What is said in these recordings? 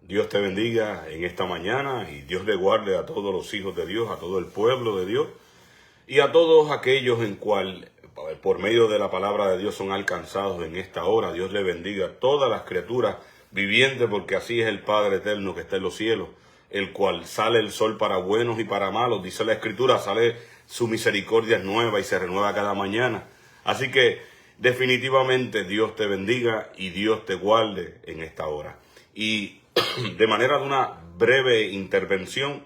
Dios te bendiga en esta mañana y Dios le guarde a todos los hijos de Dios, a todo el pueblo de Dios y a todos aquellos en cual por medio de la palabra de Dios son alcanzados en esta hora. Dios le bendiga a todas las criaturas vivientes, porque así es el Padre eterno que está en los cielos, el cual sale el sol para buenos y para malos. Dice la Escritura, sale su misericordia es nueva y se renueva cada mañana. Así que definitivamente Dios te bendiga y Dios te guarde en esta hora. Y de manera de una breve intervención,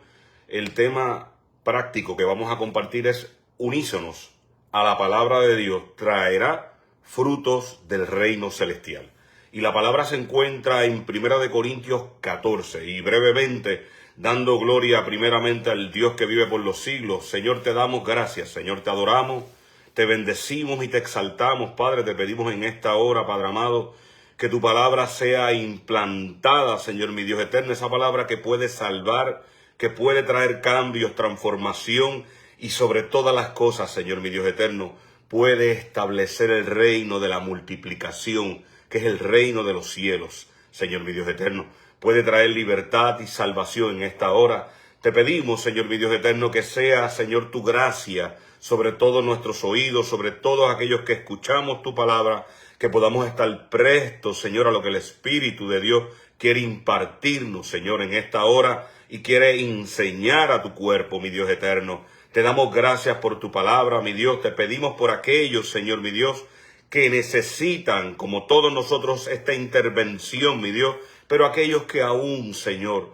el tema práctico que vamos a compartir es unísonos a la palabra de Dios, traerá frutos del reino celestial. Y la palabra se encuentra en 1 Corintios 14 y brevemente dando gloria primeramente al Dios que vive por los siglos. Señor, te damos gracias, Señor, te adoramos, te bendecimos y te exaltamos, Padre. Te pedimos en esta hora, Padre amado, que tu palabra sea implantada, Señor mi Dios eterno, esa palabra que puede salvar, que puede traer cambios, transformación y sobre todas las cosas, Señor mi Dios eterno, puede establecer el reino de la multiplicación, que es el reino de los cielos, Señor mi Dios eterno. Puede traer libertad y salvación en esta hora. Te pedimos, Señor mi Dios eterno, que sea, Señor, tu gracia sobre todos nuestros oídos, sobre todos aquellos que escuchamos tu palabra, que podamos estar prestos, Señor, a lo que el Espíritu de Dios quiere impartirnos, Señor, en esta hora y quiere enseñar a tu cuerpo, mi Dios eterno. Te damos gracias por tu palabra, mi Dios. Te pedimos por aquellos, Señor, mi Dios, que necesitan, como todos nosotros, esta intervención, mi Dios, pero aquellos que aún, Señor,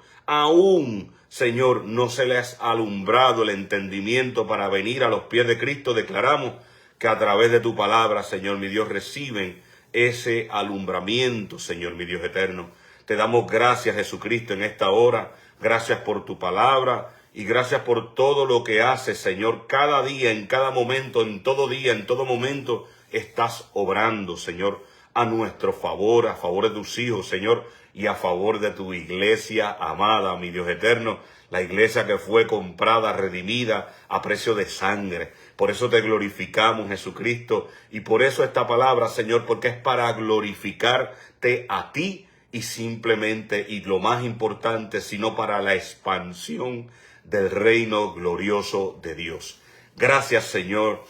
no se les ha alumbrado el entendimiento para venir a los pies de Cristo, declaramos que a través de tu palabra, Señor, mi Dios, reciben ese alumbramiento, Señor, mi Dios eterno. Te damos gracias, Jesucristo, en esta hora. Gracias por tu palabra y gracias por todo lo que haces, Señor. Cada día, en cada momento, en todo día, en todo momento, estás obrando, Señor, a nuestro favor, a favor de tus hijos, Señor, y a favor de tu iglesia amada, mi Dios eterno, la iglesia que fue comprada, redimida a precio de sangre. Por eso te glorificamos, Jesucristo, y por eso esta palabra, Señor, porque es para glorificarte a ti y simplemente, y lo más importante, sino para la expansión del reino glorioso de Dios. Gracias, Señor.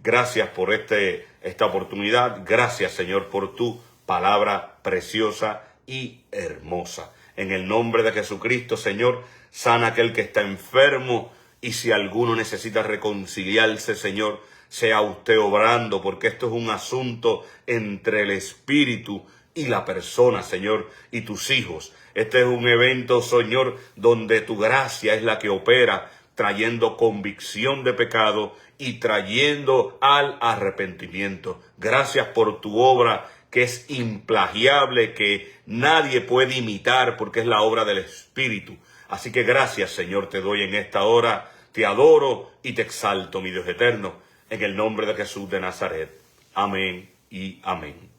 Gracias por esta oportunidad. Gracias, Señor, por tu palabra preciosa y hermosa. En el nombre de Jesucristo, Señor, sana aquel que está enfermo y si alguno necesita reconciliarse, Señor, sea usted obrando, porque esto es un asunto entre el Espíritu y la persona, Señor, y tus hijos. Este es un evento, Señor, donde tu gracia es la que opera, trayendo convicción de pecado y trayendo al arrepentimiento. Gracias por tu obra, que es implagiable, que nadie puede imitar, porque es la obra del Espíritu. Así que gracias, Señor, te doy en esta hora. Te adoro y te exalto, mi Dios eterno, en el nombre de Jesús de Nazaret. Amén y amén.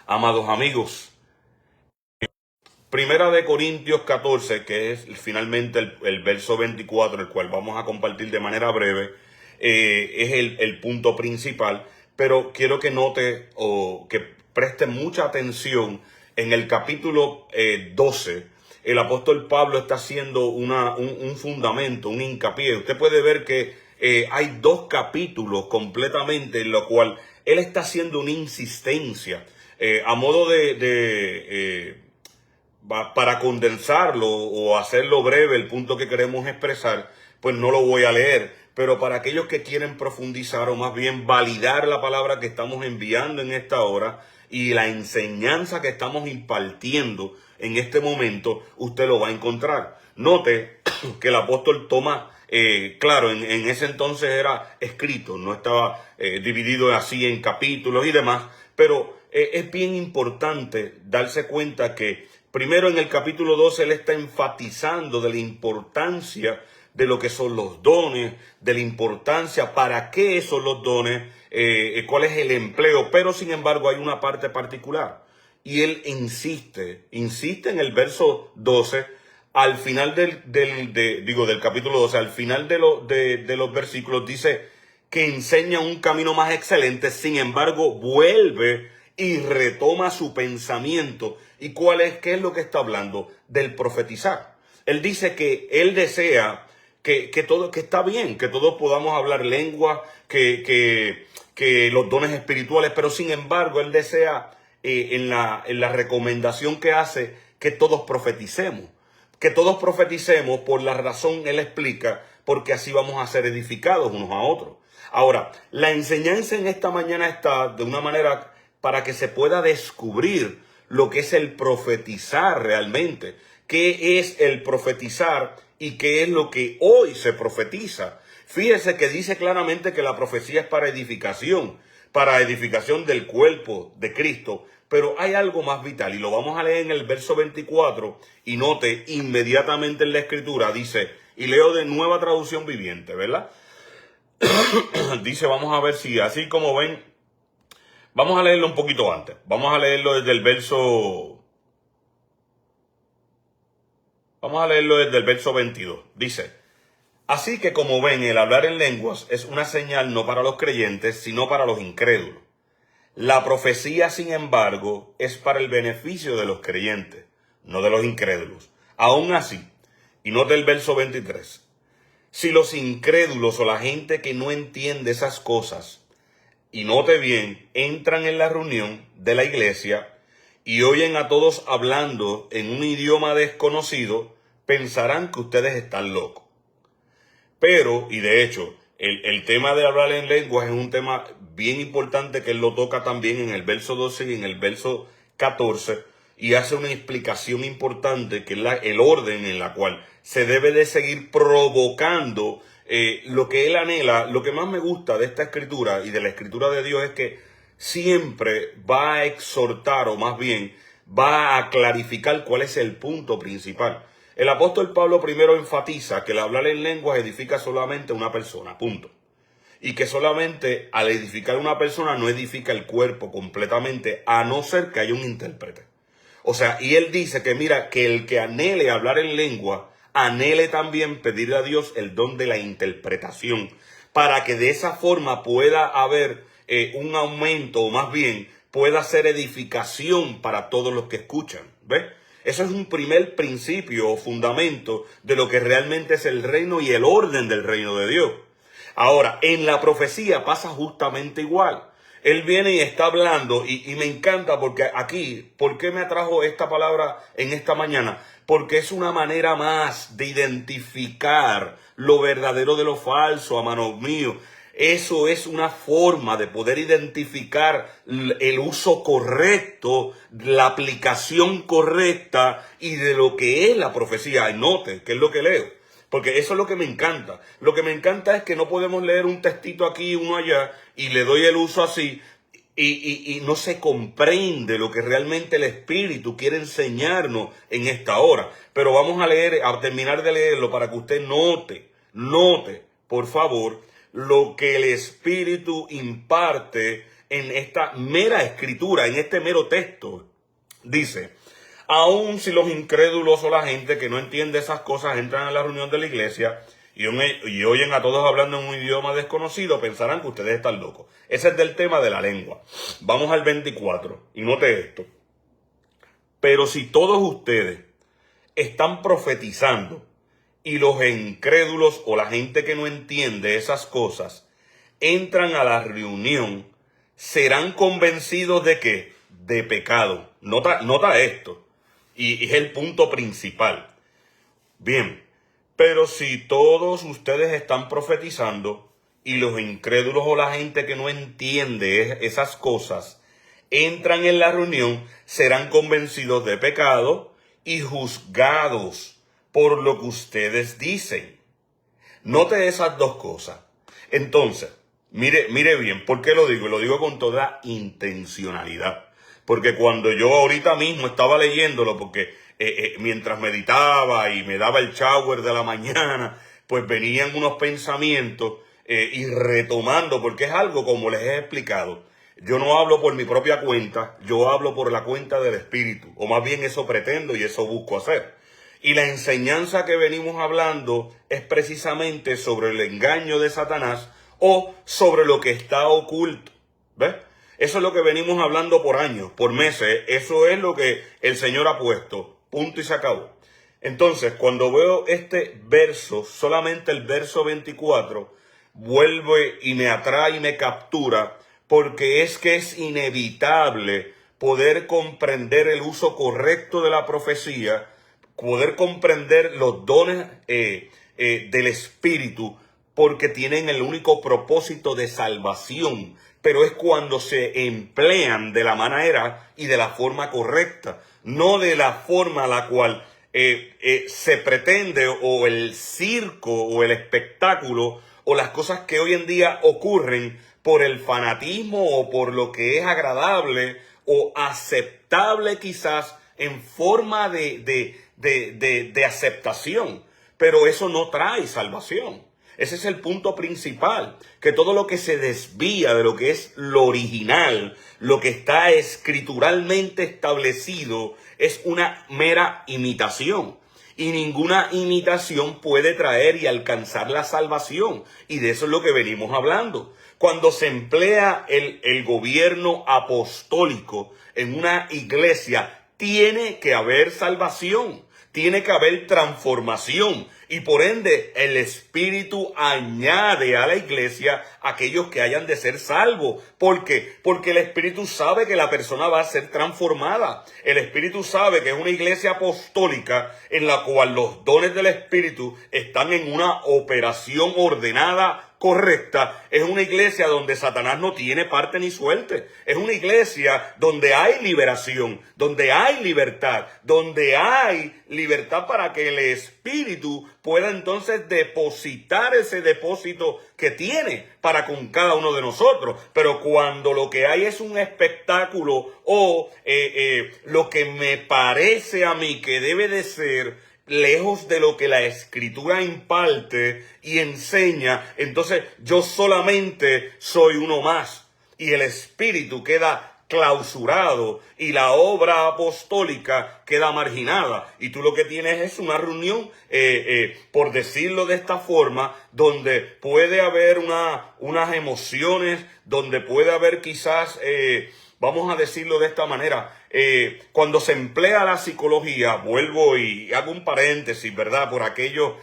Amados amigos, Primera de Corintios 14, que es finalmente el verso 24, el cual vamos a compartir de manera breve, es el punto principal, pero quiero que note o que preste mucha atención en el capítulo 12. El apóstol Pablo está haciendo un fundamento, un hincapié. Usted puede ver que hay dos capítulos completamente en lo cual él está haciendo una insistencia a modo para condensarlo o hacerlo breve, el punto que queremos expresar, pues no lo voy a leer. Pero para aquellos que quieren profundizar o más bien validar la palabra que estamos enviando en esta hora y la enseñanza que estamos impartiendo en este momento, usted lo va a encontrar. Note que el apóstol toma, claro, en ese entonces era escrito, no estaba dividido así en capítulos y demás, pero es bien importante darse cuenta que primero en el capítulo 12 él está enfatizando de la importancia de lo que son los dones, de la importancia para qué son los dones, cuál es el empleo, pero sin embargo hay una parte particular. Y él insiste en el verso 12, al final del capítulo 12, al final de los versículos dice que enseña un camino más excelente, sin embargo vuelve y retoma su pensamiento. ¿Y qué es lo que está hablando? del profetizar. Él dice que él desea que está bien, que todos podamos hablar lengua, que los dones espirituales, pero sin embargo él desea en la recomendación que hace que todos profeticemos. Que todos profeticemos por la razón, él explica, porque así vamos a ser edificados unos a otros. Ahora, la enseñanza en esta mañana está de una manera para que se pueda descubrir lo que es el profetizar realmente. ¿Qué es el profetizar y qué es lo que hoy se profetiza? Fíjese que dice claramente que la profecía es para edificación del cuerpo de Cristo. Pero hay algo más vital y lo vamos a leer en el verso 24 y note inmediatamente en la escritura, dice, y leo de Nueva Traducción Viviente, ¿verdad? Dice, vamos a ver si así como ven, vamos a leerlo un poquito antes, vamos a leerlo desde el verso 22, dice, así que como ven, el hablar en lenguas es una señal no para los creyentes, sino para los incrédulos. La profecía, sin embargo, es para el beneficio de los creyentes, no de los incrédulos. Aún así, y note el verso 23, si los incrédulos o la gente que no entiende esas cosas, y note bien, entran en la reunión de la iglesia y oyen a todos hablando en un idioma desconocido, pensarán que ustedes están locos. Pero, y de hecho, el tema de hablar en lenguas es un tema bien importante que él lo toca también en el verso 12 y en el verso 14 y hace una explicación importante que es el orden en la cual se debe de seguir provocando lo que él anhela. Lo que más me gusta de esta escritura y de la escritura de Dios es que siempre va a exhortar, o más bien va a clarificar cuál es el punto principal. El apóstol Pablo primero enfatiza que el hablar en lenguas edifica solamente a una persona, punto. Y que solamente al edificar una persona no edifica el cuerpo completamente, a no ser que haya un intérprete. O sea, y él dice que mira, que el que anhele hablar en lengua, anhele también pedirle a Dios el don de la interpretación, para que de esa forma pueda haber un aumento, o más bien pueda ser edificación para todos los que escuchan. ¿Ves? Eso es un primer principio o fundamento de lo que realmente es el reino y el orden del reino de Dios. Ahora, en la profecía pasa justamente igual. Él viene y está hablando y me encanta porque aquí, ¿por qué me atrajo esta palabra en esta mañana? Porque es una manera más de identificar lo verdadero de lo falso, hermanos míos. Eso es una forma de poder identificar el uso correcto, la aplicación correcta y de lo que es la profecía. Note, que es lo que leo, porque eso es lo que me encanta. Lo que me encanta es que no podemos leer un textito aquí, uno allá, y le doy el uso así, y no se comprende lo que realmente el Espíritu quiere enseñarnos en esta hora. Pero vamos a terminar de leerlo para que usted note, por favor, lo que el Espíritu imparte en esta mera escritura, en este mero texto. Dice, aun si los incrédulos o la gente que no entiende esas cosas entran a la reunión de la iglesia y oyen a todos hablando en un idioma desconocido, pensarán que ustedes están locos. Ese es del tema de la lengua. Vamos al 24 y note esto. Pero si todos ustedes están profetizando y los incrédulos o la gente que no entiende esas cosas entran a la reunión, serán convencidos de ¿qué? De pecado. Nota esto. Y es el punto principal. Bien, pero si todos ustedes están profetizando y los incrédulos o la gente que no entiende esas cosas entran en la reunión, serán convencidos de pecado y juzgados por lo que ustedes dicen. Note esas dos cosas. Entonces, mire bien, ¿por qué lo digo? Lo digo con toda intencionalidad. Porque cuando yo ahorita mismo estaba leyéndolo, porque mientras meditaba y me daba el shower de la mañana, pues venían unos pensamientos y retomando, porque es algo como les he explicado. Yo no hablo por mi propia cuenta, yo hablo por la cuenta del Espíritu, o más bien eso pretendo y eso busco hacer. Y la enseñanza que venimos hablando es precisamente sobre el engaño de Satanás o sobre lo que está oculto. ¿Ves? Eso es lo que venimos hablando por años, por meses. Eso es lo que el Señor ha puesto. Punto y se acabó. Entonces, cuando veo este verso, solamente el verso 24, vuelve y me atrae y me captura, porque es que es inevitable poder comprender el uso correcto de la profecía, poder comprender los dones del Espíritu, porque tienen el único propósito de salvación, pero es cuando se emplean de la manera y de la forma correcta, no de la forma a la cual se pretende, o el circo o el espectáculo o las cosas que hoy en día ocurren por el fanatismo o por lo que es agradable o aceptable quizás en forma de aceptación, pero eso no trae salvación. Ese es el punto principal, que todo lo que se desvía de lo que es lo original, lo que está escrituralmente establecido, es una mera imitación. Y ninguna imitación puede traer y alcanzar la salvación. Y de eso es lo que venimos hablando. Cuando se emplea el gobierno apostólico en una iglesia, tiene que haber salvación, tiene que haber transformación. Y por ende, el Espíritu añade a la iglesia aquellos que hayan de ser salvos. ¿Por qué? Porque el Espíritu sabe que la persona va a ser transformada. El Espíritu sabe que es una iglesia apostólica en la cual los dones del Espíritu están en una operación ordenada, correcta. Es una iglesia donde Satanás no tiene parte ni suerte. Es una iglesia donde hay liberación, donde hay libertad para que el Espíritu pueda entonces depositar ese depósito que tiene para con cada uno de nosotros. Pero cuando lo que hay es un espectáculo o lo que me parece a mí que debe de ser lejos de lo que la Escritura imparte y enseña, entonces yo solamente soy uno más y el Espíritu queda clausurado y la obra apostólica queda marginada, y tú lo que tienes es una reunión, por decirlo de esta forma, donde puede haber unas emociones, donde puede haber quizás, vamos a decirlo de esta manera, cuando se emplea la psicología, vuelvo y hago un paréntesis, ¿verdad? Por aquellos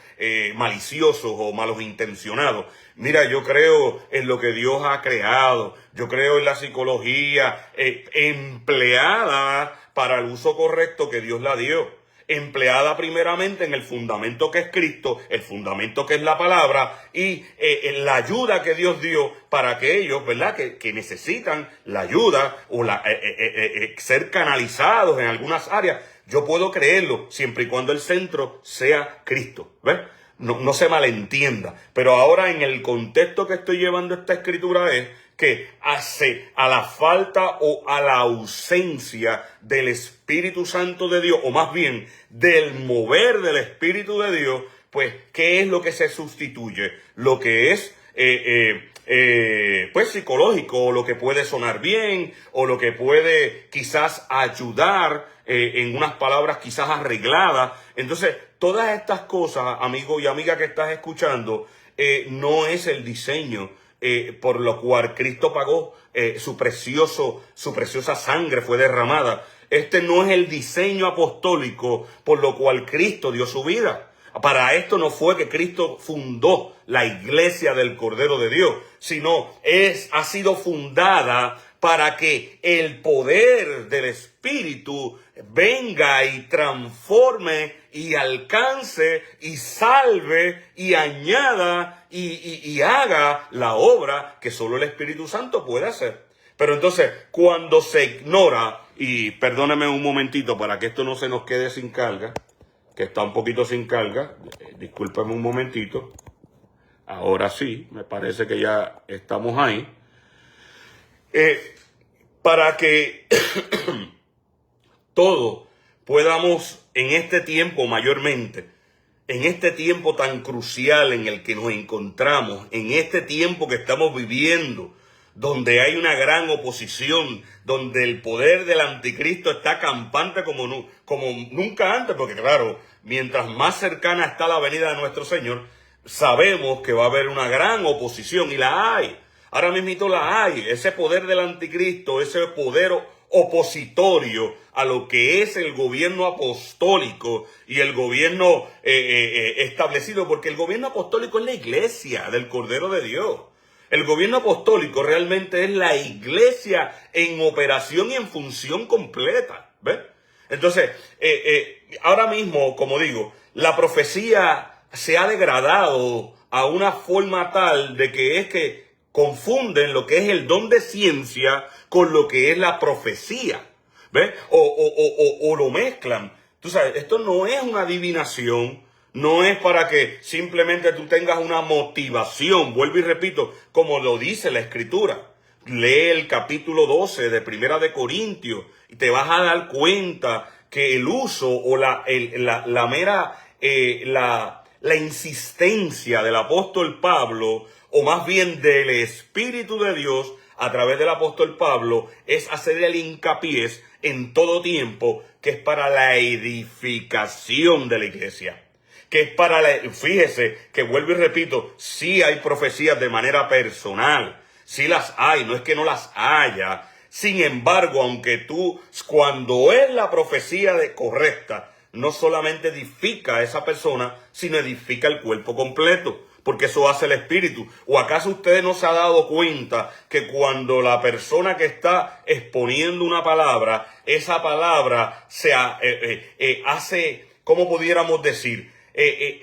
maliciosos o malos intencionados. Mira, yo creo en lo que Dios ha creado. Yo creo en la psicología empleada para el uso correcto que Dios la dio. Empleada primeramente en el fundamento que es Cristo, el fundamento que es la palabra, y en la ayuda que Dios dio para aquellos, ¿verdad?, que necesitan la ayuda o ser canalizados en algunas áreas. Yo puedo creerlo siempre y cuando el centro sea Cristo, ¿ves? No se malentienda, pero ahora en el contexto que estoy llevando esta escritura es que a la falta o a la ausencia del Espíritu Santo de Dios, o más bien del mover del Espíritu de Dios, pues, ¿qué es lo que se sustituye? Lo que es pues psicológico, o lo que puede sonar bien, o lo que puede quizás ayudar en unas palabras quizás arregladas. Entonces, todas estas cosas, amigo y amiga que estás escuchando, no es el diseño por lo cual Cristo pagó, su preciosa sangre fue derramada. Este no es el diseño apostólico por lo cual Cristo dio su vida. Para esto no fue que Cristo fundó la iglesia del Cordero de Dios, sino ha sido fundada para que el poder del Espíritu venga y transforme y alcance y salve y añada y haga la obra que solo el Espíritu Santo puede hacer. Pero entonces, cuando se ignora, y perdóneme un momentito para que esto no se nos quede sin carga, que está un poquito sin carga, discúlpeme un momentito, ahora sí, me parece que ya estamos ahí, para que todos podamos en este tiempo mayormente, en este tiempo tan crucial en el que nos encontramos, en este tiempo que estamos viviendo, donde hay una gran oposición, donde el poder del anticristo está campante como nunca antes, porque claro, mientras más cercana está la venida de nuestro Señor, sabemos que va a haber una gran oposición, y la hay. Ahora mismo la hay. Ese poder del anticristo, ese poder opositorio a lo que es el gobierno apostólico y el gobierno establecido, porque el gobierno apostólico es la iglesia del Cordero de Dios. El gobierno apostólico realmente es la iglesia en operación y en función completa. ¿Ves? Entonces, ahora mismo, como digo, la profecía se ha degradado a una forma tal de que es que confunden lo que es el don de ciencia con lo que es la profecía. ¿Ves? O lo mezclan. Tú sabes, esto no es una adivinación, no es para que simplemente tú tengas una motivación. Vuelvo y repito, como lo dice la Escritura. Lee el capítulo 12 de Primera de Corintios y te vas a dar cuenta que el uso o la insistencia del apóstol Pablo, o más bien del Espíritu de Dios a través del apóstol Pablo, es hacer el hincapié en todo tiempo que es para la edificación de la iglesia. Que es para fíjese que vuelvo y repito, sí hay profecías de manera personal, sí las hay, no es que no las haya. Sin embargo, aunque cuando es la profecía correcta, no solamente edifica a esa persona, sino edifica el cuerpo completo, porque eso hace el Espíritu. ¿O acaso ustedes no se han dado cuenta que cuando la persona que está exponiendo una palabra, esa palabra hace, ¿cómo pudiéramos decir?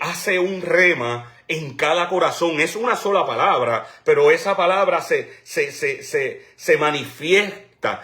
Hace un rema en cada corazón? Es una sola palabra, pero esa palabra se manifiesta,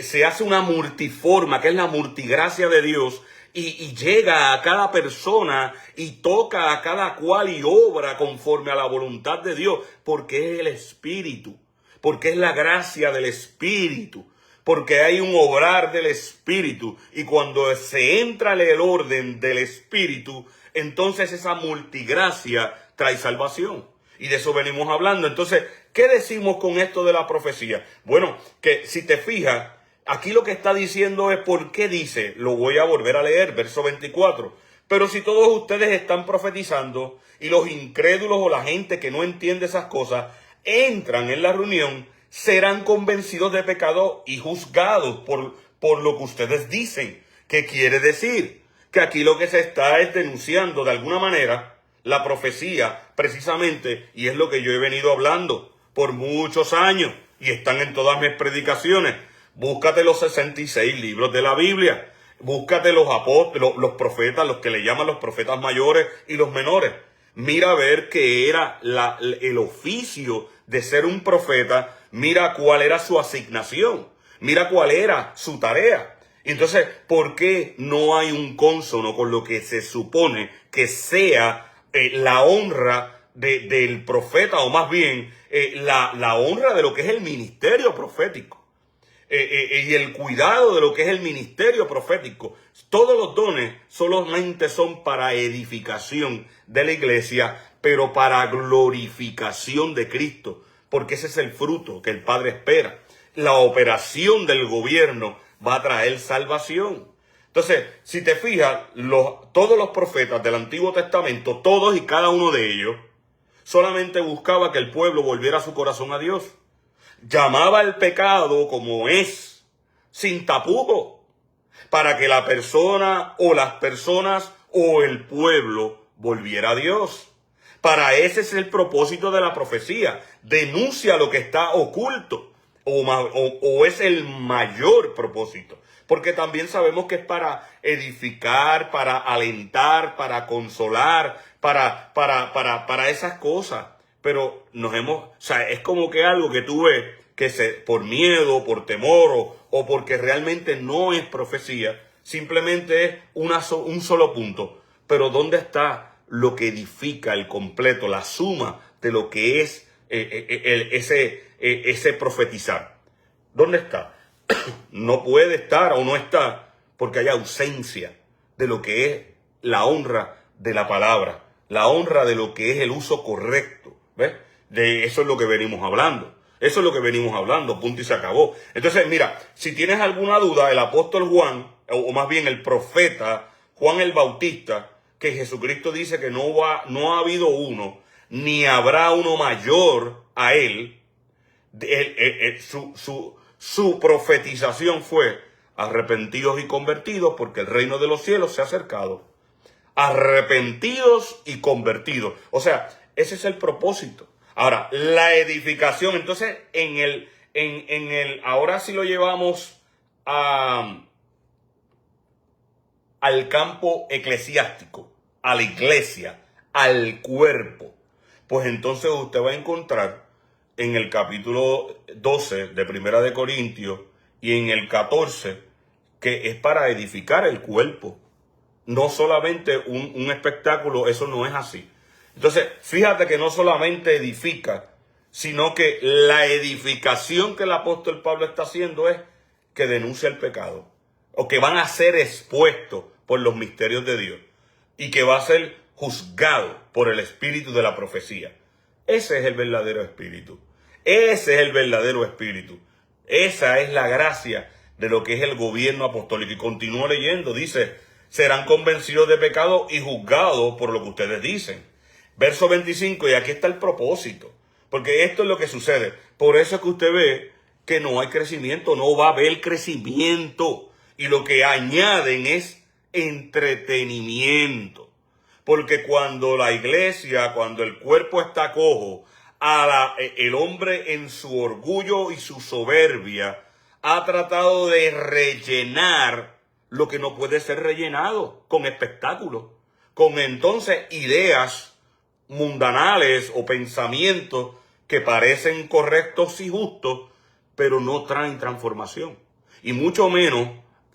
se hace una multiforma, que es la multigracia de Dios, y llega a cada persona y toca a cada cual y obra conforme a la voluntad de Dios, porque es el Espíritu, porque es la gracia del Espíritu, porque hay un obrar del Espíritu, y cuando se entra en el orden del Espíritu, entonces esa multigracia trae salvación. Y de eso venimos hablando. Entonces, ¿qué decimos con esto de la profecía? Bueno, que si te fijas, aquí lo que está diciendo es por qué dice, lo voy a volver a leer, verso 24. Pero si todos ustedes están profetizando y los incrédulos o la gente que no entiende esas cosas entran en la reunión, serán convencidos de pecado y juzgados por lo que ustedes dicen. ¿Qué quiere decir? Que aquí lo que se está es denunciando de alguna manera la profecía precisamente, y es lo que yo he venido hablando por muchos años y están en todas mis predicaciones. Búscate los 66 libros de la Biblia, búscate los apóstoles, los profetas, los que le llaman los profetas mayores y los menores. Mira a ver qué era el oficio de ser un profeta, mira cuál era su asignación, mira cuál era su tarea. Entonces, ¿por qué no hay un cónsono con lo que se supone que sea la honra del profeta, o más bien la honra de lo que es el ministerio profético? Y el cuidado de lo que es el ministerio profético. Todos los dones solamente son para edificación de la iglesia, pero para glorificación de Cristo, porque ese es el fruto que el Padre espera. La operación del gobierno va a traer salvación. Entonces, si te fijas, todos los profetas del Antiguo Testamento, todos y cada uno de ellos, solamente buscaba que el pueblo volviera su corazón a Dios. Llamaba el pecado como es, sin tapujos, para que la persona o las personas o el pueblo volviera a Dios. Para ese es el propósito de la profecía. Denuncia lo que está oculto, o es el mayor propósito. Porque también sabemos que es para edificar, para alentar, para consolar, para esas cosas. Pero es como que algo que tú ves que por miedo, por temor o porque realmente no es profecía, simplemente es un solo punto. Pero ¿dónde está lo que edifica el completo, la suma de lo que es ese profetizar? ¿Dónde está? No puede estar o no está porque hay ausencia de lo que es la honra de la palabra, la honra de lo que es el uso correcto. ¿Ves? De eso es lo que venimos hablando. Eso es lo que venimos hablando, punto y se acabó. Entonces, mira, si tienes alguna duda, el apóstol Juan, o más bien el profeta Juan el Bautista, que Jesucristo dice que no ha habido uno, ni habrá uno mayor a él, su profetización fue: arrepentidos y convertidos, porque el reino de los cielos se ha acercado. Arrepentidos y convertidos. O sea, ese es el propósito. Ahora, la edificación, entonces, ahora sí lo llevamos al campo eclesiástico, a la iglesia, al cuerpo. Pues entonces usted va a encontrar en el capítulo 12 de Primera de Corintios y en el 14 que es para edificar el cuerpo. No solamente un espectáculo, eso no es así. Entonces, fíjate que no solamente edifica, sino que la edificación que el apóstol Pablo está haciendo es que denuncia el pecado, o que van a ser expuestos por los misterios de Dios, y que va a ser juzgado por el espíritu de la profecía. Ese es el verdadero espíritu. Ese es el verdadero espíritu. Esa es la gracia de lo que es el gobierno apostólico. Y continúo leyendo, dice: serán convencidos de pecado y juzgados por lo que ustedes dicen. Verso 25, y aquí está el propósito. Porque esto es lo que sucede. Por eso es que usted ve que no hay crecimiento, no va a haber crecimiento. Y lo que añaden es entretenimiento. Porque cuando la iglesia, cuando el cuerpo está cojo, el hombre en su orgullo y su soberbia ha tratado de rellenar lo que no puede ser rellenado con espectáculos, con entonces ideas mundanales o pensamientos que parecen correctos y justos, pero no traen transformación. Y mucho menos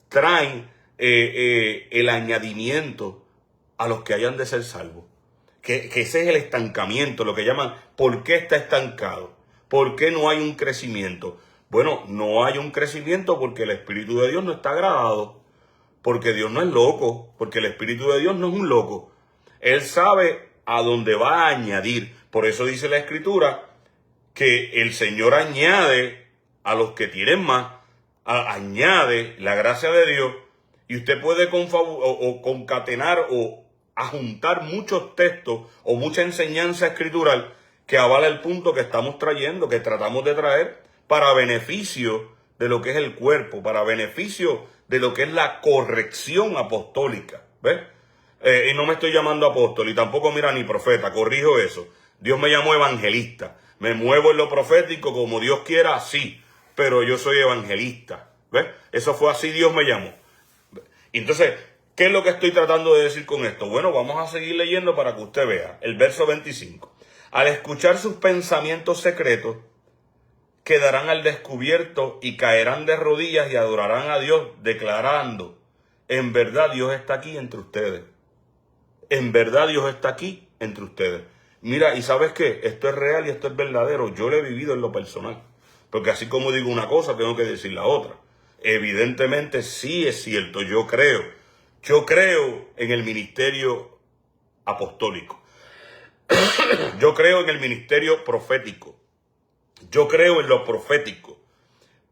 traen el añadimiento a los que hayan de ser salvos. Que ese es el estancamiento, lo que llaman: ¿por qué está estancado? ¿Por qué no hay un crecimiento? Bueno, no hay un crecimiento porque el Espíritu de Dios no está agradado, porque Dios no es loco, porque el Espíritu de Dios no es un loco. Él sabe a dónde va a añadir. Por eso dice la Escritura que el Señor añade a los que tienen más, añade la gracia de Dios, y usted puede concatenar o juntar muchos textos o mucha enseñanza escritural que avala el punto que estamos trayendo, que tratamos de traer para beneficio de lo que es el cuerpo, para beneficio de lo que es la corrección apostólica. ¿Ves? Y no me estoy llamando apóstol y tampoco, mira, ni profeta, corrijo eso. Dios me llamó evangelista. Me muevo en lo profético como Dios quiera, sí, pero yo soy evangelista. ¿Ves? Eso fue así, Dios me llamó. Entonces, ¿qué es lo que estoy tratando de decir con esto? Bueno, vamos a seguir leyendo para que usted vea. El verso 25. Al escuchar sus pensamientos secretos, quedarán al descubierto y caerán de rodillas y adorarán a Dios, declarando: en verdad Dios está aquí entre ustedes. En verdad Dios está aquí entre ustedes. Mira, ¿y sabes qué? Esto es real y esto es verdadero. Yo lo he vivido en lo personal. Porque así como digo una cosa, tengo que decir la otra. Evidentemente sí es cierto, yo creo en el ministerio apostólico. Yo creo en el ministerio profético. Yo creo en lo profético.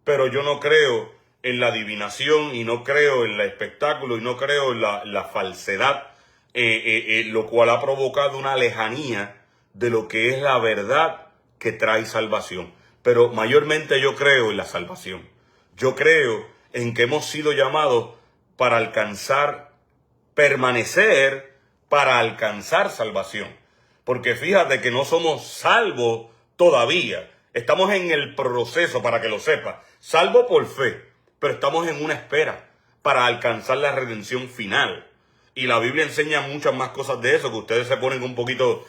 Pero yo no creo en la adivinación y no creo en el espectáculo y no creo en la falsedad, lo cual ha provocado una lejanía de lo que es la verdad que trae salvación. Pero mayormente yo creo en la salvación. Yo creo en que hemos sido llamados para alcanzar, permanecer, para alcanzar salvación. Porque fíjate que no somos salvos todavía. Estamos en el proceso, para que lo sepa. Salvo por fe, pero estamos en una espera para alcanzar la redención final. Y la Biblia enseña muchas más cosas de eso, que ustedes se ponen un poquito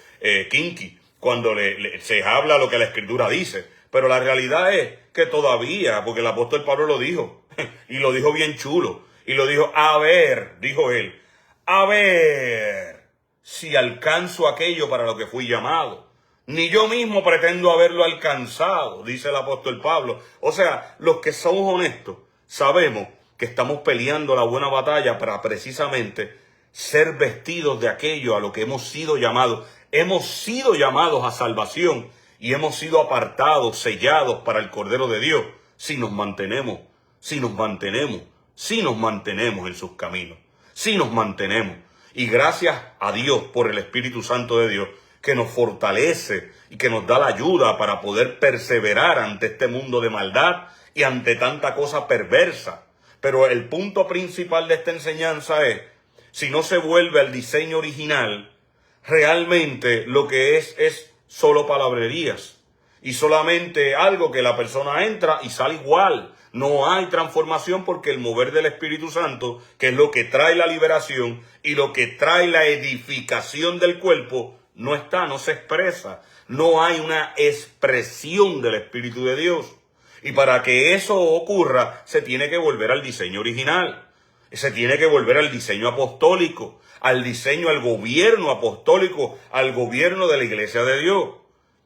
kinky cuando se habla lo que la Escritura dice. Pero la realidad es que todavía, porque el apóstol Pablo lo dijo, y lo dijo bien chulo, y lo dijo: a ver, dijo él, a ver si alcanzo aquello para lo que fui llamado. Ni yo mismo pretendo haberlo alcanzado, dice el apóstol Pablo. O sea, los que somos honestos sabemos que estamos peleando la buena batalla para precisamente ser vestidos de aquello a lo que hemos sido llamados. Hemos sido llamados a salvación y hemos sido apartados, sellados para el Cordero de Dios, si nos mantenemos en sus caminos, si nos mantenemos. Y gracias a Dios por el Espíritu Santo de Dios, que nos fortalece y que nos da la ayuda para poder perseverar ante este mundo de maldad y ante tanta cosa perversa. Pero el punto principal de esta enseñanza es, si no se vuelve al diseño original, realmente lo que es solo palabrerías y solamente algo que la persona entra y sale igual. No hay transformación porque el mover del Espíritu Santo, que es lo que trae la liberación y lo que trae la edificación del cuerpo, no está, no se expresa. No hay una expresión del Espíritu de Dios. Y para que eso ocurra, se tiene que volver al diseño original. Se tiene que volver al diseño apostólico, al diseño, al gobierno apostólico, al gobierno de la iglesia de Dios.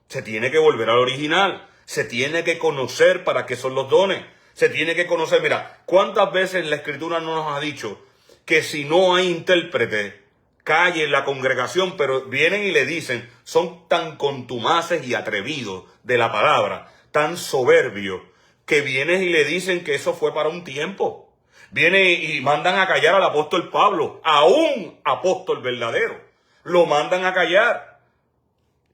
Se tiene que volver al original. Se tiene que conocer para qué son los dones. Se tiene que conocer. Mira, ¿cuántas veces la Escritura no nos ha dicho que si no hay intérprete, calle en la congregación? Pero vienen y le dicen, son tan contumaces y atrevidos de la palabra, tan soberbios, que vienen y le dicen que eso fue para un tiempo. Vienen y mandan a callar al apóstol Pablo, a un apóstol verdadero. Lo mandan a callar.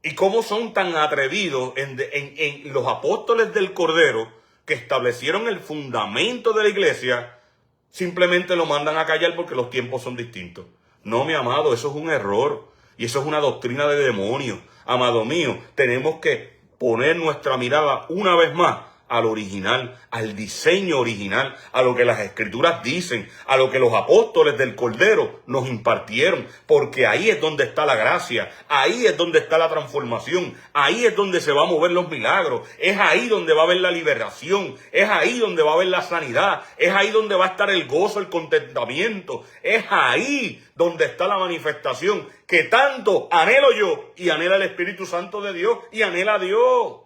¿Y cómo son tan atrevidos en los apóstoles del Cordero que establecieron el fundamento de la iglesia? Simplemente lo mandan a callar porque los tiempos son distintos. No, mi amado, eso es un error. Y eso es una doctrina de demonios. Amado mío, tenemos que poner nuestra mirada una vez más al original, al diseño original, a lo que las Escrituras dicen, a lo que los apóstoles del Cordero nos impartieron, porque ahí es donde está la gracia, ahí es donde está la transformación, ahí es donde se va a mover los milagros, es ahí donde va a haber la liberación, es ahí donde va a haber la sanidad, es ahí donde va a estar el gozo, el contentamiento, es ahí donde está la manifestación que tanto anhelo yo y anhela el Espíritu Santo de Dios y anhela a Dios.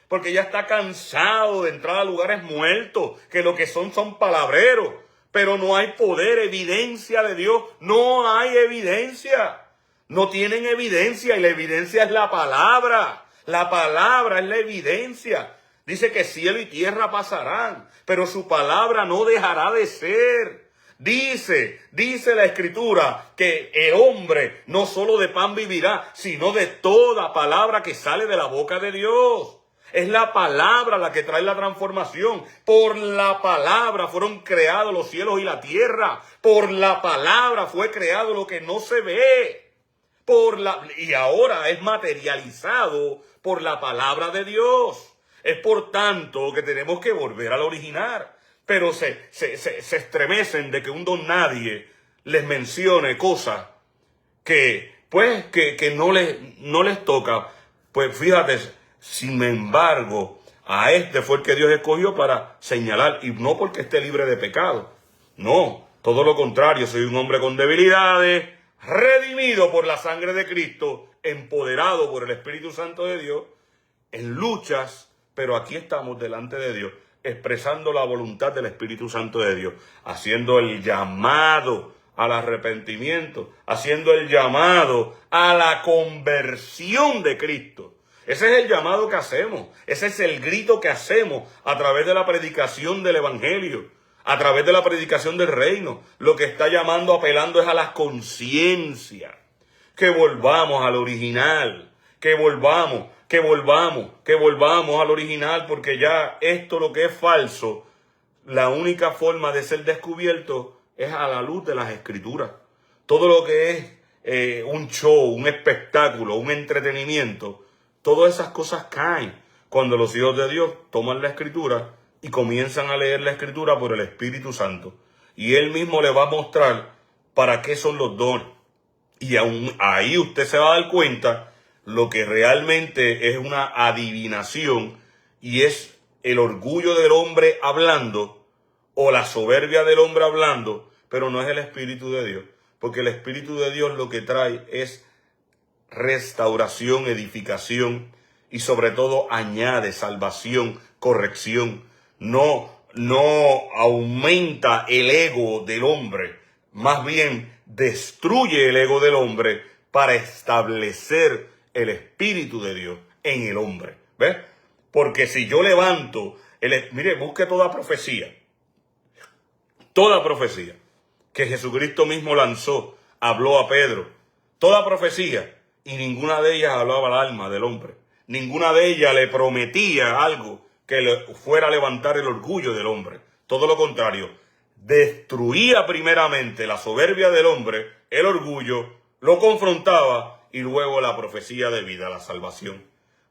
Porque ya está cansado de entrar a lugares muertos, que lo que son palabreros, pero no hay poder, evidencia de Dios, no hay evidencia, no tienen evidencia y la evidencia es la palabra es la evidencia. Dice que cielo y tierra pasarán, pero su palabra no dejará de ser. Dice la Escritura que el hombre no solo de pan vivirá, sino de toda palabra que sale de la boca de Dios. Es la palabra la que trae la transformación. Por la palabra fueron creados los cielos y la tierra. Por la palabra fue creado lo que no se ve. Y ahora es materializado por la palabra de Dios. Es por tanto que tenemos que volver al original. Pero se estremecen de que un don nadie les mencione cosas que no les toca. Pues fíjate. Sin embargo, a este fue el que Dios escogió para señalar, y no porque esté libre de pecado. No, todo lo contrario, soy un hombre con debilidades, redimido por la sangre de Cristo, empoderado por el Espíritu Santo de Dios, en luchas, pero aquí estamos delante de Dios, expresando la voluntad del Espíritu Santo de Dios, haciendo el llamado al arrepentimiento, haciendo el llamado a la conversión de Cristo. Ese es el llamado que hacemos, ese es el grito que hacemos a través de la predicación del Evangelio, a través de la predicación del reino. Lo que está llamando, apelando es a la conciencia, que volvamos al original, que volvamos al original, porque ya esto lo que es falso, la única forma de ser descubierto es a la luz de las Escrituras. Todo lo que es un show, un espectáculo, un entretenimiento, todas esas cosas caen cuando los hijos de Dios toman la Escritura y comienzan a leer la Escritura por el Espíritu Santo. Y Él mismo le va a mostrar para qué son los dones. Y aún ahí usted se va a dar cuenta lo que realmente es una adivinación y es el orgullo del hombre hablando o la soberbia del hombre hablando, pero no es el Espíritu de Dios. Porque el Espíritu de Dios lo que trae es restauración, edificación y sobre todo añade salvación, corrección. No aumenta el ego del hombre, más bien destruye el ego del hombre para establecer el Espíritu de Dios en el hombre. ¿Ves? Porque si yo levanto, mire, busque toda profecía que Jesucristo mismo lanzó, habló a Pedro, toda profecía, y ninguna de ellas hablaba al alma del hombre. Ninguna de ellas le prometía algo que le fuera a levantar el orgullo del hombre. Todo lo contrario, destruía primeramente la soberbia del hombre, el orgullo, lo confrontaba y luego la profecía de vida, la salvación.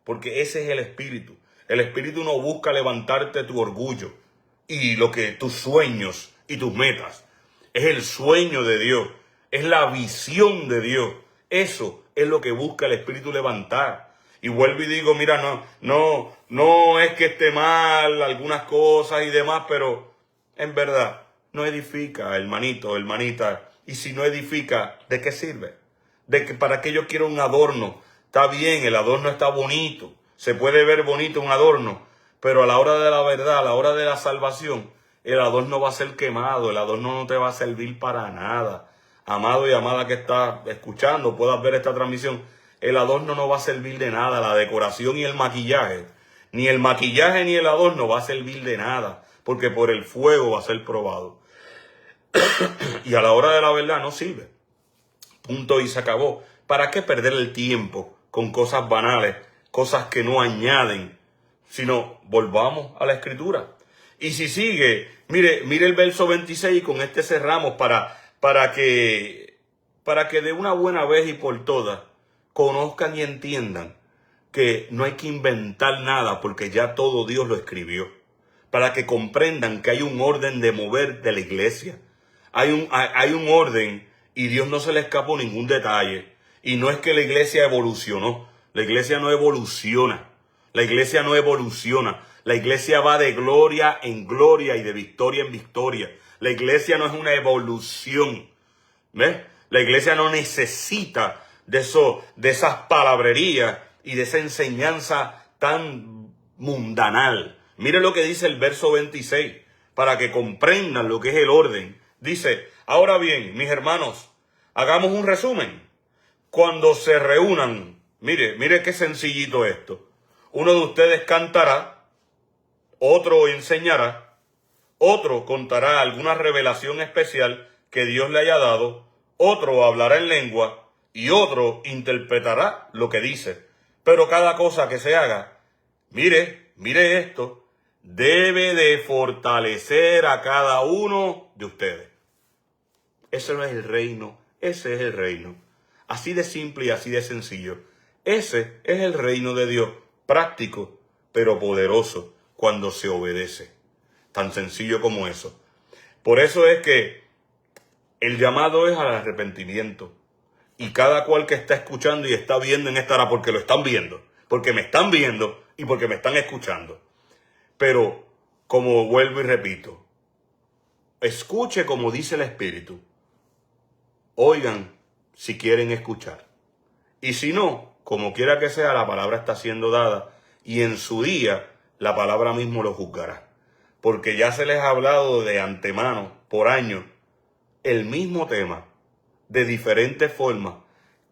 Porque ese es el espíritu. El espíritu no busca levantarte tu orgullo y tus sueños y tus metas. Es el sueño de Dios, es la visión de Dios. Eso es lo que busca el espíritu levantar. Y vuelvo y digo, mira, no es que esté mal algunas cosas y demás, pero en verdad no edifica, hermanito, hermanita. Y si no edifica, ¿de qué sirve? ¿Para qué yo quiero un adorno? Está bien, el adorno está bonito, se puede ver bonito un adorno, pero a la hora de la verdad, a la hora de la salvación, el adorno va a ser quemado, el adorno no te va a servir para nada. Amado y amada que está escuchando, puedas ver esta transmisión, el adorno no va a servir de nada, la decoración y el maquillaje, ni el maquillaje ni el adorno va a servir de nada, porque por el fuego va a ser probado. Y a la hora de la verdad no sirve. Punto y se acabó. ¿Para qué perder el tiempo con cosas banales, cosas que no añaden? Sino volvamos a la escritura. Y si sigue, mire el verso 26 y con este cerramos para que de una buena vez y por todas conozcan y entiendan que no hay que inventar nada porque ya todo Dios lo escribió. Para que comprendan que hay un orden de mover de la iglesia. Hay un orden y Dios no se le escapó ningún detalle. Y no es que la iglesia evolucionó. La iglesia no evoluciona. La iglesia no evoluciona. La iglesia va de gloria en gloria y de victoria en victoria. La iglesia no es una evolución. ¿Ves? La iglesia no necesita de esas palabrerías y de esa enseñanza tan mundanal. Mire lo que dice el verso 26, para que comprendan lo que es el orden. Dice, ahora bien, mis hermanos, hagamos un resumen. Cuando se reúnan, mire qué sencillito esto. Uno de ustedes cantará, otro enseñará, otro contará alguna revelación especial que Dios le haya dado, otro hablará en lengua y otro interpretará lo que dice. Pero cada cosa que se haga, mire esto, debe de fortalecer a cada uno de ustedes. Ese no es el reino, ese es el reino. Así de simple y así de sencillo. Ese es el reino de Dios, práctico, pero poderoso cuando se obedece. Tan sencillo como eso. Por eso es que el llamado es al arrepentimiento. Y cada cual que está escuchando y está viendo en esta hora, porque lo están viendo, porque me están viendo y porque me están escuchando. Pero, como vuelvo y repito, escuche como dice el Espíritu. Oigan si quieren escuchar. Y si no, como quiera que sea, la palabra está siendo dada y en su día la palabra mismo lo juzgará. Porque ya se les ha hablado de antemano, por años, el mismo tema, de diferentes formas,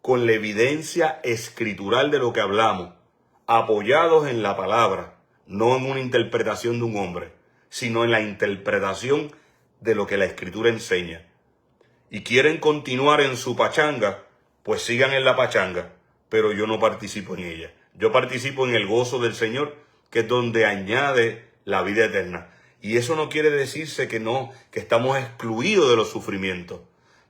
con la evidencia escritural de lo que hablamos, apoyados en la palabra, no en una interpretación de un hombre, sino en la interpretación de lo que la escritura enseña. Y quieren continuar en su pachanga, pues sigan en la pachanga, pero yo no participo en ella. Yo participo en el gozo del Señor, que es donde añade la vida eterna. Y eso no quiere decirse que estamos excluidos de los sufrimientos,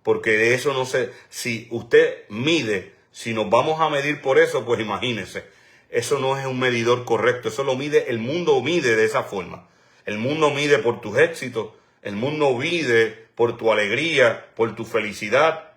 porque de eso no sé, si usted mide, si nos vamos a medir por eso, pues imagínese, eso no es un medidor correcto, eso lo mide, el mundo mide de esa forma. El mundo mide por tus éxitos, el mundo mide por tu alegría, por tu felicidad,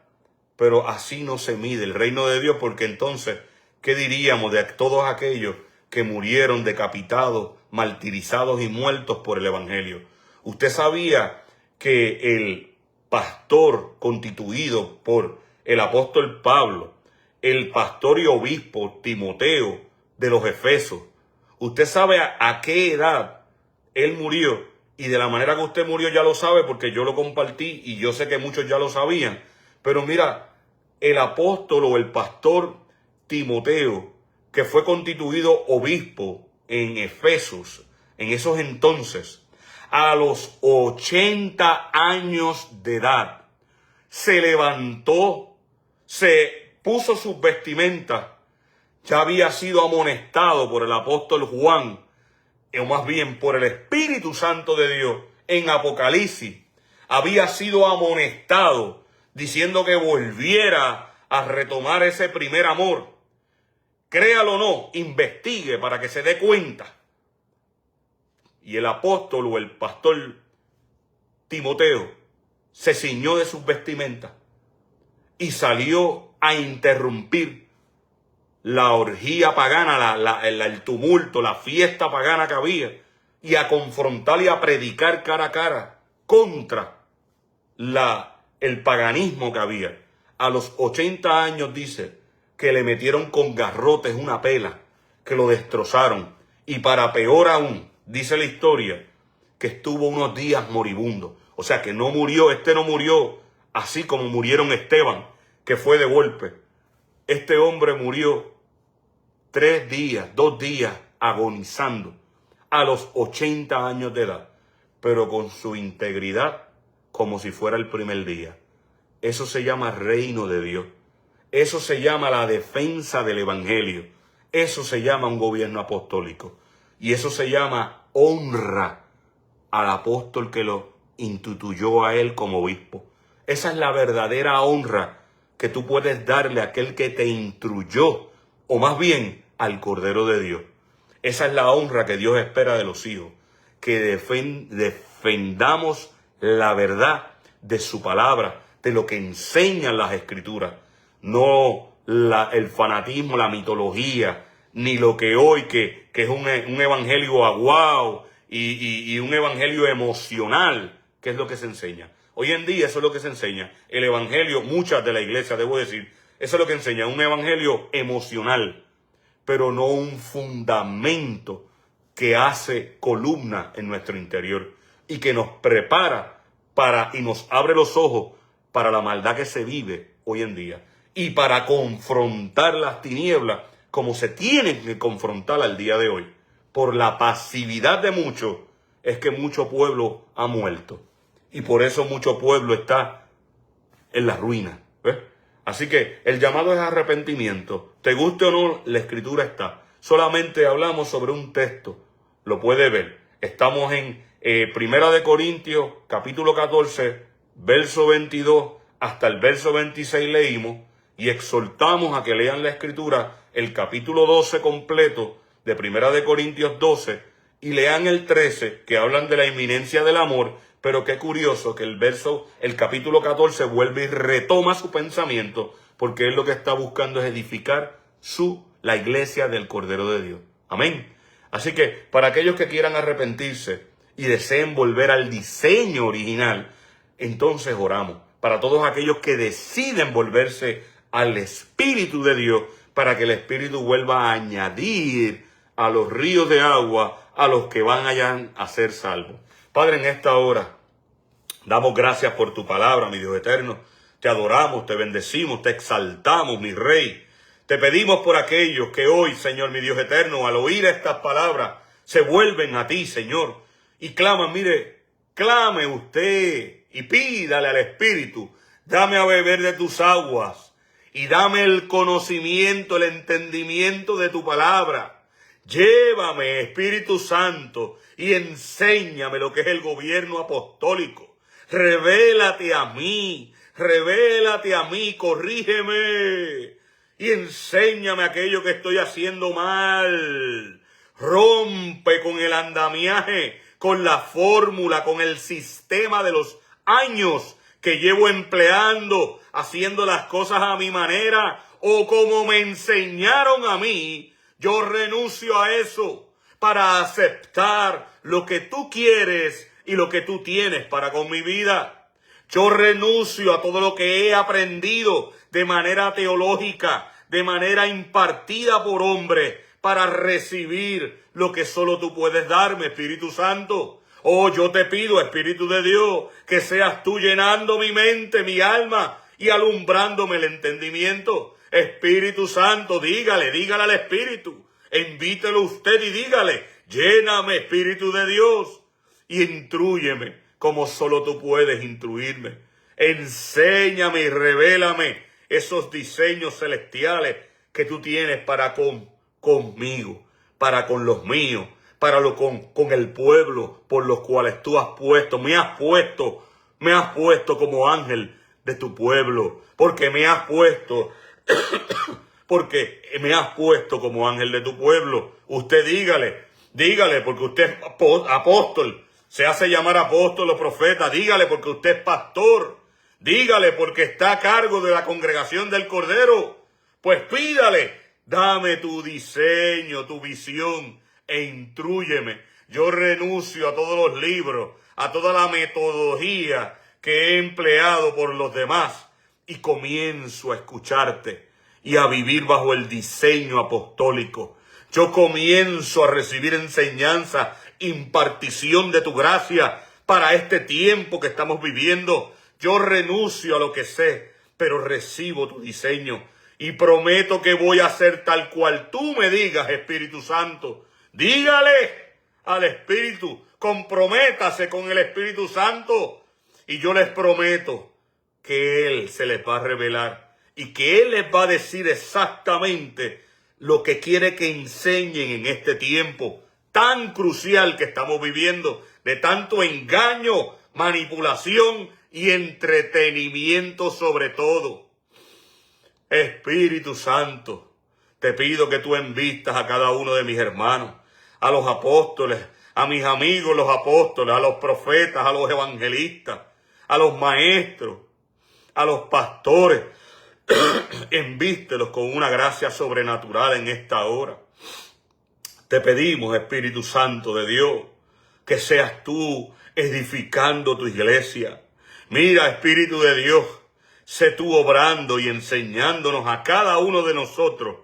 pero así no se mide el reino de Dios, porque entonces, ¿qué diríamos de todos aquellos que murieron decapitados, martirizados y muertos por el Evangelio? Usted sabía que el pastor constituido por el apóstol Pablo, el pastor y obispo Timoteo de los Efesos, usted sabe a qué edad él murió, y de la manera que usted murió ya lo sabe porque yo lo compartí y yo sé que muchos ya lo sabían. Pero mira, el apóstol o el pastor Timoteo, que fue constituido obispo en Efesos, en esos entonces, a los 80 años de edad, se levantó, se puso sus vestimentas, ya había sido amonestado por el apóstol Juan, o más bien por el Espíritu Santo de Dios en Apocalipsis. Había sido amonestado diciendo que volviera a retomar ese primer amor. Créalo o no, investigue para que se dé cuenta. Y el apóstol o el pastor Timoteo se ciñó de sus vestimentas y salió a interrumpir la orgía pagana, el tumulto, la fiesta pagana que había, y a confrontar y a predicar cara a cara contra el paganismo que había. A los 80 años dice que le metieron con garrotes una pela, que lo destrozaron. Y para peor aún, dice la historia, que estuvo unos días moribundo. O sea que no murió, no murió así como murieron Esteban, que fue de golpe. Este hombre murió 2 días agonizando a los 80 años de edad, pero con su integridad como si fuera el primer día. Eso se llama reino de Dios. Eso se llama la defensa del evangelio. Eso se llama un gobierno apostólico. Y eso se llama honra al apóstol que lo instituyó a él como obispo. Esa es la verdadera honra que tú puedes darle a aquel que te instruyó, o más bien al Cordero de Dios. Esa es la honra que Dios espera de los hijos, que defendamos la verdad de su palabra, de lo que enseñan las Escrituras, no el fanatismo, la mitología, ni lo que hoy que es un evangelio aguao y un evangelio emocional, que es lo que se enseña. Hoy en día eso es lo que se enseña. El evangelio, muchas de la iglesia, debo decir, eso es lo que enseña, un evangelio emocional, pero no un fundamento que hace columna en nuestro interior y que nos prepara y nos abre los ojos para la maldad que se vive hoy en día y para confrontar las tinieblas como se tienen que confrontar al día de hoy. Por la pasividad de muchos es que mucho pueblo ha muerto y por eso mucho pueblo está en la ruina. ¿Ves? Así que el llamado es arrepentimiento. Te guste o no, la Escritura está. Solamente hablamos sobre un texto. Lo puede ver. Estamos en Primera de Corintios, capítulo 14, verso 22 hasta el verso 26 leímos. Y exhortamos a que lean la Escritura, el capítulo 12 completo de Primera de Corintios 12, y lean el 13, que hablan de la inminencia del amor. Pero qué curioso que el capítulo 14 vuelve y retoma su pensamiento, porque él lo que está buscando es edificar la iglesia del Cordero de Dios. Amén. Así que para aquellos que quieran arrepentirse y deseen volver al diseño original, entonces oramos. Para todos aquellos que deciden volverse al Espíritu de Dios, para que el Espíritu vuelva a añadir a los ríos de agua a los que van allá a ser salvos. Padre, en esta hora damos gracias por tu palabra, mi Dios eterno. Te adoramos, te bendecimos, te exaltamos, mi Rey. Te pedimos por aquellos que hoy, Señor, mi Dios eterno, al oír estas palabras, se vuelven a ti, Señor, y claman. Mire, clame usted y pídale al Espíritu, dame a beber de tus aguas y dame el conocimiento, el entendimiento de tu palabra. Llévame, Espíritu Santo, y enséñame lo que es el gobierno apostólico. Revélate a mí, corrígeme y enséñame aquello que estoy haciendo mal. Rompe con el andamiaje, con la fórmula, con el sistema de los años que llevo empleando, haciendo las cosas a mi manera o como me enseñaron a mí. Yo renuncio a eso para aceptar lo que tú quieres y lo que tú tienes para con mi vida. Yo renuncio a todo lo que he aprendido de manera teológica, de manera impartida por hombres, para recibir lo que solo tú puedes darme, Espíritu Santo. Oh, yo te pido, Espíritu de Dios, que seas tú llenando mi mente, mi alma y alumbrándome el entendimiento. Espíritu Santo, dígale al Espíritu, invítelo usted y dígale, lléname, Espíritu de Dios, y instrúyeme como solo tú puedes instruirme. Enséñame y revélame esos diseños celestiales que tú tienes para conmigo, para con los míos, con el pueblo por los cuales tú has puesto, me has puesto como ángel de tu pueblo, porque me has puesto como ángel de tu pueblo. Usted dígale, porque usted es apóstol, se hace llamar apóstol o profeta, dígale porque usted es pastor, dígale porque está a cargo de la congregación del Cordero. Pues pídale, dame tu diseño, tu visión e instrúyeme. Yo renuncio a todos los libros, a toda la metodología que he empleado por los demás y comienzo a escucharte y a vivir bajo el diseño apostólico. Yo comienzo a recibir enseñanza, impartición de tu gracia para este tiempo que estamos viviendo. Yo renuncio a lo que sé, pero recibo tu diseño y prometo que voy a hacer tal cual tú me digas, Espíritu Santo. Dígale al Espíritu, comprométase con el Espíritu Santo y yo les prometo que Él se les va a revelar y que Él les va a decir exactamente lo que quiere que enseñen en este tiempo tan crucial que estamos viviendo, de tanto engaño, manipulación y entretenimiento sobre todo. Espíritu Santo, te pido que tú envistas a cada uno de mis hermanos, a los apóstoles, a mis amigos los apóstoles, a los profetas, a los evangelistas, a los maestros, a los pastores. Envístelos con una gracia sobrenatural en esta hora. Te pedimos, Espíritu Santo de Dios, que seas tú edificando tu iglesia. Mira, Espíritu de Dios, sé tú obrando y enseñándonos a cada uno de nosotros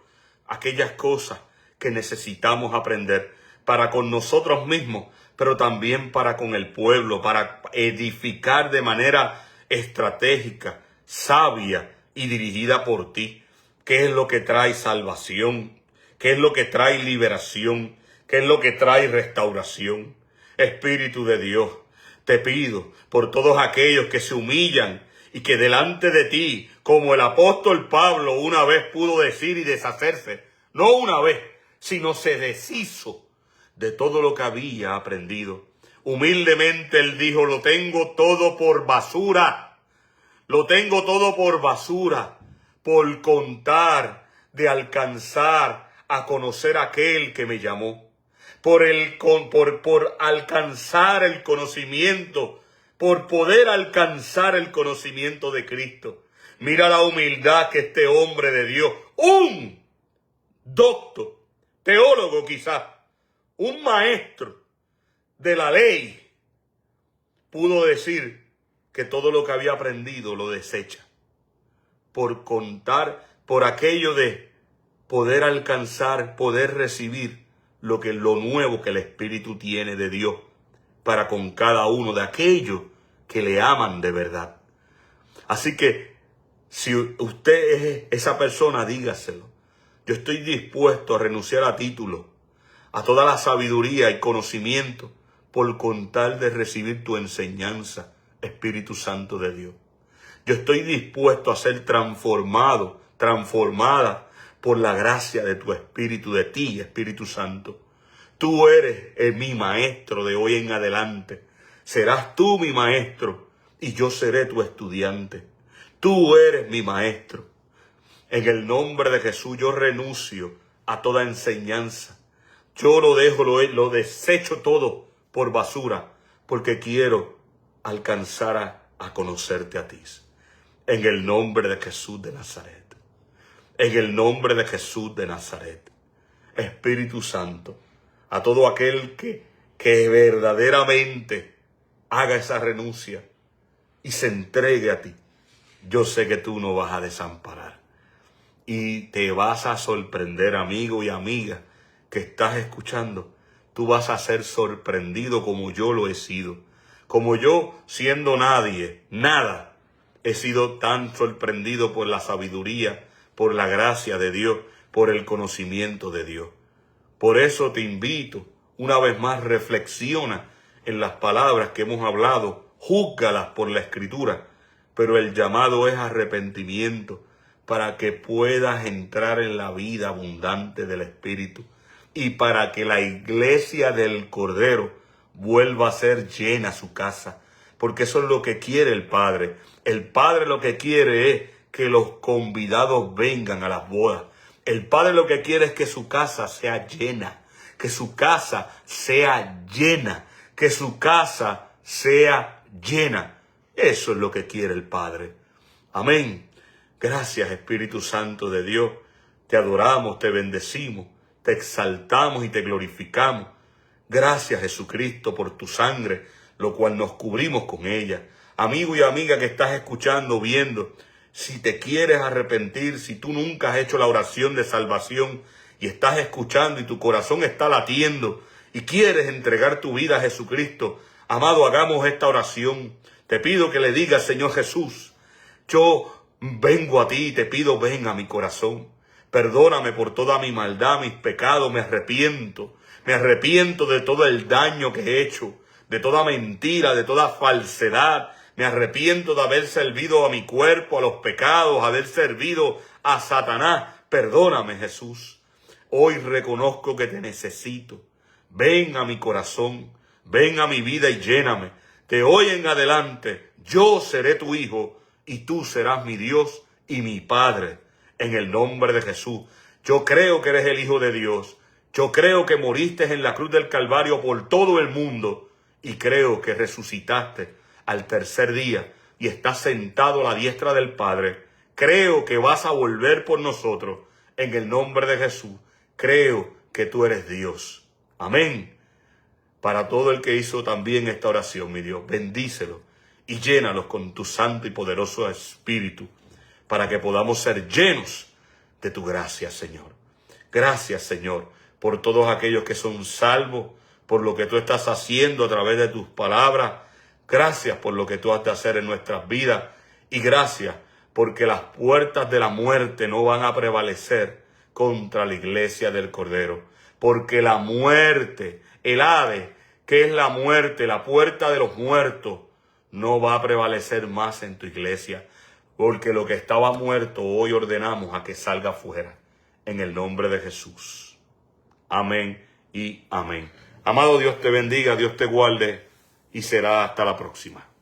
aquellas cosas que necesitamos aprender para con nosotros mismos, pero también para con el pueblo, para edificar de manera estratégica, sabia y dirigida por ti. ¿Qué es lo que trae salvación? ¿Qué es lo que trae liberación? ¿Qué es lo que trae restauración? Espíritu de Dios, te pido por todos aquellos que se humillan y que delante de ti, como el apóstol Pablo una vez pudo decir y deshacerse, no una vez, sino se deshizo de todo lo que había aprendido. Humildemente él dijo, lo tengo todo por basura. Lo tengo todo por basura, por contar de alcanzar a conocer a aquel que me llamó, por alcanzar el conocimiento, por poder alcanzar el conocimiento de Cristo. Mira la humildad que este hombre de Dios, un doctor, teólogo quizás, un maestro de la ley, pudo decir que todo lo que había aprendido lo desecha por contar, por aquello de poder alcanzar, poder recibir lo nuevo que el Espíritu tiene de Dios para con cada uno de aquellos que le aman de verdad. Así que si usted es esa persona, dígaselo. Yo estoy dispuesto a renunciar a títulos, a toda la sabiduría y conocimiento por contar de recibir tu enseñanza, Espíritu Santo de Dios. Yo estoy dispuesto a ser transformada por la gracia de tu Espíritu, de ti, Espíritu Santo. Tú eres mi maestro de hoy en adelante. Serás tú mi maestro y yo seré tu estudiante. Tú eres mi maestro. En el nombre de Jesús yo renuncio a toda enseñanza. Yo lo dejo, lo desecho todo por basura, porque quiero alcanzar a conocerte a ti. En el nombre de Jesús de Nazaret. En el nombre de Jesús de Nazaret. Espíritu Santo, a todo aquel que verdaderamente haga esa renuncia y se entregue a ti, yo sé que tú no vas a desamparar. Y te vas a sorprender, amigo y amiga, que estás escuchando. Tú vas a ser sorprendido como yo lo he sido. Como yo, siendo nadie, nada, he sido tan sorprendido por la sabiduría, por la gracia de Dios, por el conocimiento de Dios. Por eso te invito, una vez más, reflexiona en las palabras que hemos hablado, júzgalas por la Escritura, pero el llamado es arrepentimiento, para que puedas entrar en la vida abundante del Espíritu y para que la iglesia del Cordero vuelva a ser llena su casa, porque eso es lo que quiere el Padre. El Padre lo que quiere es que los convidados vengan a las bodas. El Padre lo que quiere es que su casa sea llena, que su casa sea llena, que su casa sea llena. Eso es lo que quiere el Padre. Amén. Gracias, Espíritu Santo de Dios. Te adoramos, te bendecimos, te exaltamos y te glorificamos. Gracias, Jesucristo, por tu sangre, lo cual nos cubrimos con ella. Amigo y amiga que estás escuchando, viendo, si te quieres arrepentir, si tú nunca has hecho la oración de salvación y estás escuchando y tu corazón está latiendo y quieres entregar tu vida a Jesucristo, amado, hagamos esta oración. Te pido que le digas, Señor Jesús, yo vengo a ti y te pido, ven a mi corazón. Perdóname por toda mi maldad, mis pecados, me arrepiento. Me arrepiento de todo el daño que he hecho, de toda mentira, de toda falsedad. Me arrepiento de haber servido a mi cuerpo, a los pecados, haber servido a Satanás. Perdóname, Jesús. Hoy reconozco que te necesito. Ven a mi corazón, ven a mi vida y lléname. De hoy en adelante yo seré tu hijo y tú serás mi Dios y mi Padre. En el nombre de Jesús. Yo creo que eres el Hijo de Dios. Yo creo que moriste en la cruz del Calvario por todo el mundo. Y creo que resucitaste al tercer día y estás sentado a la diestra del Padre. Creo que vas a volver por nosotros. En el nombre de Jesús. Creo que tú eres Dios. Amén. Para todo el que hizo también esta oración, mi Dios, bendícelo y llénalos con tu santo y poderoso Espíritu, para que podamos ser llenos de tu gracia, Señor. Gracias, Señor, por todos aquellos que son salvos, por lo que tú estás haciendo a través de tus palabras. Gracias por lo que tú has de hacer en nuestras vidas. Y gracias porque las puertas de la muerte no van a prevalecer contra la iglesia del Cordero. Porque la muerte, el Hades, que es la muerte, la puerta de los muertos, no va a prevalecer más en tu iglesia. Porque lo que estaba muerto hoy ordenamos a que salga fuera. En el nombre de Jesús. Amén y amén. Amado, Dios te bendiga, Dios te guarde y será hasta la próxima.